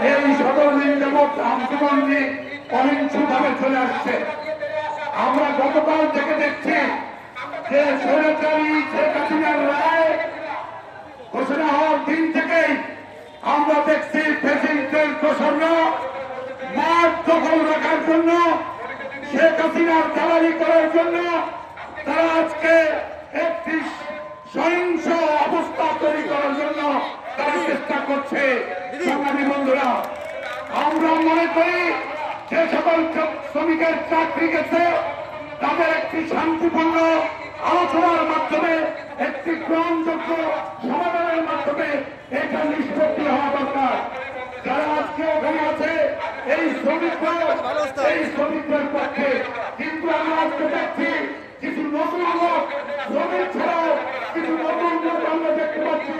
এই 17 দিন যাবৎ আন্দোলন নিয়ে অহিংসভাবে চলে আসছে। আমরা গতকাল থেকে দেখছি যে স্বৈরাচারী শেখ হাসিনার রায় ঘোষণা হওয়ার দিন থেকেই আমরা দেখছি প্রেসিডেন্টের দোসররা মাঠ দখল রাখার জন্য, শেখ হাসিনার দালালি করার জন্য তারা আজকে একটি সহিংস অবস্থা তৈরি করার জন্য তারা চেষ্টা করছে। সংগ্রামী বন্ধুরা, আমরা মনে করি যে সকল শ্রমিকের চাকরি গেছে তাদের একটি শান্তিপূর্ণ আলোচনার মাধ্যমে, একটি গ্রহণযোগ্য সমাধানের মাধ্যমে এটা নিষ্পত্তি হওয়া দরকার। যারা আজকে ওখানে আছে এই শ্রমিকদের পক্ষে, কিন্তু আমরা আজকে দেখছি কিছু নতুন লোক, শ্রমিক ছাড়াও কিছু নতুন লোক আমরা দেখতে পাচ্ছি।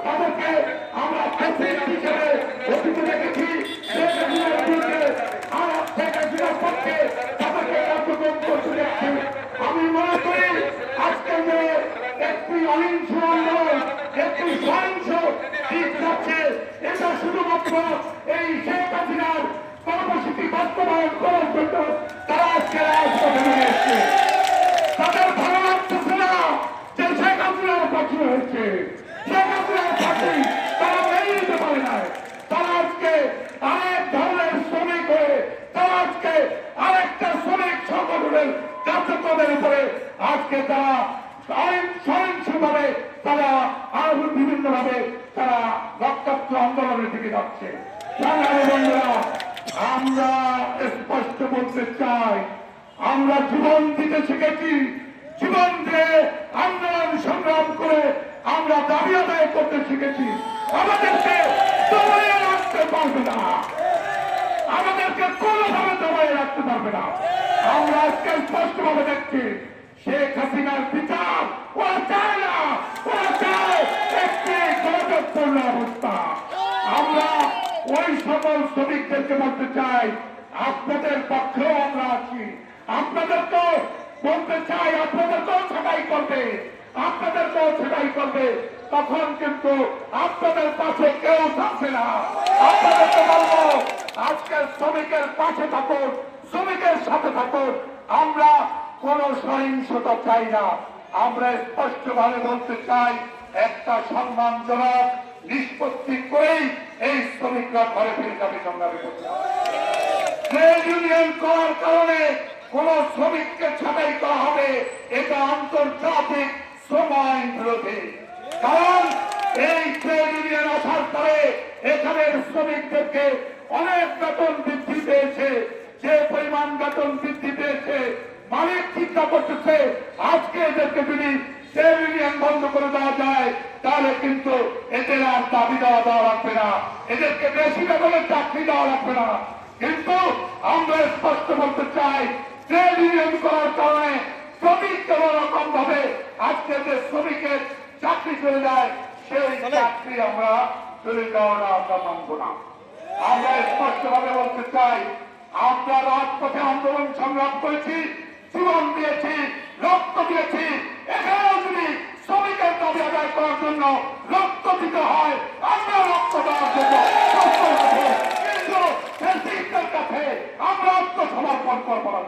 তাদেরকে আমরা প্রেসিডেন্ট হিসেবে অতীতে দেখেছি শেখ হাসিনার বিরুদ্ধে আর শেখ হাসিনার পক্ষে তাদেরকে কার্যক্রম করতে দেখছি। আমি মনে করি আজকে যে একটি অহিংস আন্দোলন, একটি সহিংস দিক যাচ্ছে, এটা শুধুমাত্র এই শেখ হাসিনার কর্মসূচি বাস্তবায়ন করার জন্য তারা আজকে রাজপথে নেমে এসছে। তাদের ভালো লাগতেছে না যে শেখ হাসিনার পাখি হয়েছে, শেখ হাসিনার পাখি তারা মেনে নিতে পারে না। তারা আজকে আরেক ধরনের শ্রমিক হয়ে, তারা আজকে আরেকটা শ্রমিক সংগঠনের কার্যক্রমের উপরে আজকে তারা সহিংসভাবে তারা আরো বিভিন্ন ভাবে তারা রক্তাক্ত আন্দোলনের দিকে যাচ্ছে। বন্ধুরা, আমরা স্পষ্ট বলতে চাই, আমরা জীবন দিতে শিখেছি, জীবন দিয়ে আন্দোলন সংগ্রাম করে আমরা দাবি আদায় করতে শিখেছি। আমাদেরকে দবাইয়ে রাখতে পারবে না, আমাদেরকে কোনোভাবে দবাইয়ে রাখতে পারবে না। আমরা আজকে স্পষ্টভাবে দেখছি শেখ হাসিনার বিচার ওরা চায় না, ওরা চায় একটি গণতন্ত্রপূর্ণ অবস্থা। আমরা ওই সকল শ্রমিকদেরকে বলতে চাই, আপনাদের পক্ষেও আমরা আছি, আপনাদেরকেও বলতে চাই, আপনাদেরকেও ছাঁটাই করবে, আপনাদেরকেও ছাঁটাই করবে। তখন কিন্তু আপনাদের পাশে কেউ থাকবে না। আপনাদেরকে বলবো আজকে শ্রমিকের পাশে থাকুন, শ্রমিকের সাথে থাকুন। আমরা কোন সহিংসতা চাই না। আমরা স্পষ্টভাবে বলতে চাই একটা সম্মানজনক নিষ্পত্তি করেই এই শ্রমিকরা ঘরে ফিরে যাবে। সংগ্রামী ট্রেড ইউনিয়ন করার কারণে কোন শ্রমিককে ছাঁটাই করা হবে, এটা আন্তর্জাতিক শ্রম আইন বিরোধী। কারণ এই ট্রেড ইউনিয়ন আসার পরে এখানের শ্রমিকদেরকে অনেক বেতন বৃদ্ধি পেয়েছে, যে পরিমাণ বেতন বৃদ্ধি পেয়েছে মালিক চিন্তা করতেছে আজকে এদেরকে যদি ট্রেড ইউনিয়ন বন্ধ করে দেওয়া যায় তাহলে কিন্তু এদের আর দাবি দেওয়া লাগবে না, এদেরকে বেশি বেতনের চাকরি দেওয়া লাগবে না। কিন্তু আমরা স্পষ্ট বলতে চাই ট্রেড ইউনিয়ন করার কারণে শ্রমিক কোন রকম ভাবে আজকে যে শ্রমিকের চাকরি চলে যায় সেই চাকরি আমরা চলে যাওয়াটা আমরা মানব না। আমরা স্পষ্ট ভাবে বলতে চাই আমরা রাজপথে আন্দোলন সংগ্রাম করেছি, জীবন দিয়েছি, রক্ত দিয়েছি। এখানেও যদি শ্রমিকের দাবি আদায় করার জন্য রক্ত দিতে হয় আমরা রক্ত দেওয়ার জন্য কিন্তু শ্রমিকদের কাছে আমরা আত্মসমর্পণ করবো না।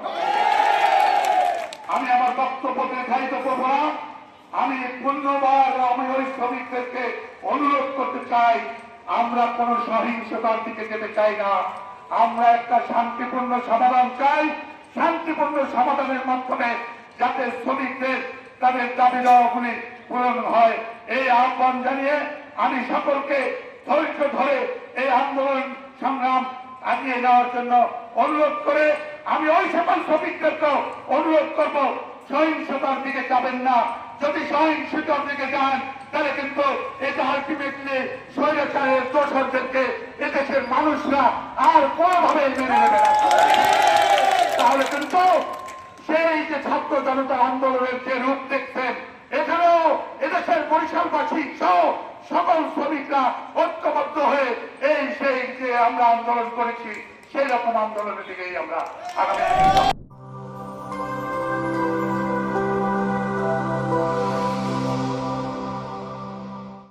আমি আমার বক্তব্য দীর্ঘায়িত করবো না। আমি পুনর্বার আমি ওই শ্রমিকদেরকে অনুরোধ করতে চাই, আমরা কোন সহিংসতার দিকে যেতে চাই না। আমরা একটা শান্তিপূর্ণ সমাধান চাই। শান্তিপূর্ণ সমাধানের মাধ্যমে যাতে শ্রমিকদের তাদের দাবি দেওয়াগুলি পূরণ হয় এই আহ্বান জানিয়ে আমি সকলকে ধৈর্য ধরে এই আন্দোলন সংগ্রাম এগিয়ে নেওয়ার জন্য অনুরোধ করে আমি ওই সকল শ্রমিকদেরকে অনুরোধ করব সহিংসতার দিকে যাবেন না। যদি সহিংসতার দিকে যান তাহলে কিন্তু এটা আলটিমেটলি স্বৈরাচারের দোষরদেরকে এদেশের মানুষরা আর কোনোভাবে মেনে নেবে না। তাহলে কিন্তু সেই যে ছাত্র জনতার আন্দোলনের যে রূপ দেখছেন এখানেও এদেশের বরিশালবাসী সহ সকল শ্রমিকরা ঐক্যবদ্ধ হয়ে এই সেই যে আমরা আন্দোলন করেছি সেই রকম আন্দোলনের দিকেই আমরা আগামী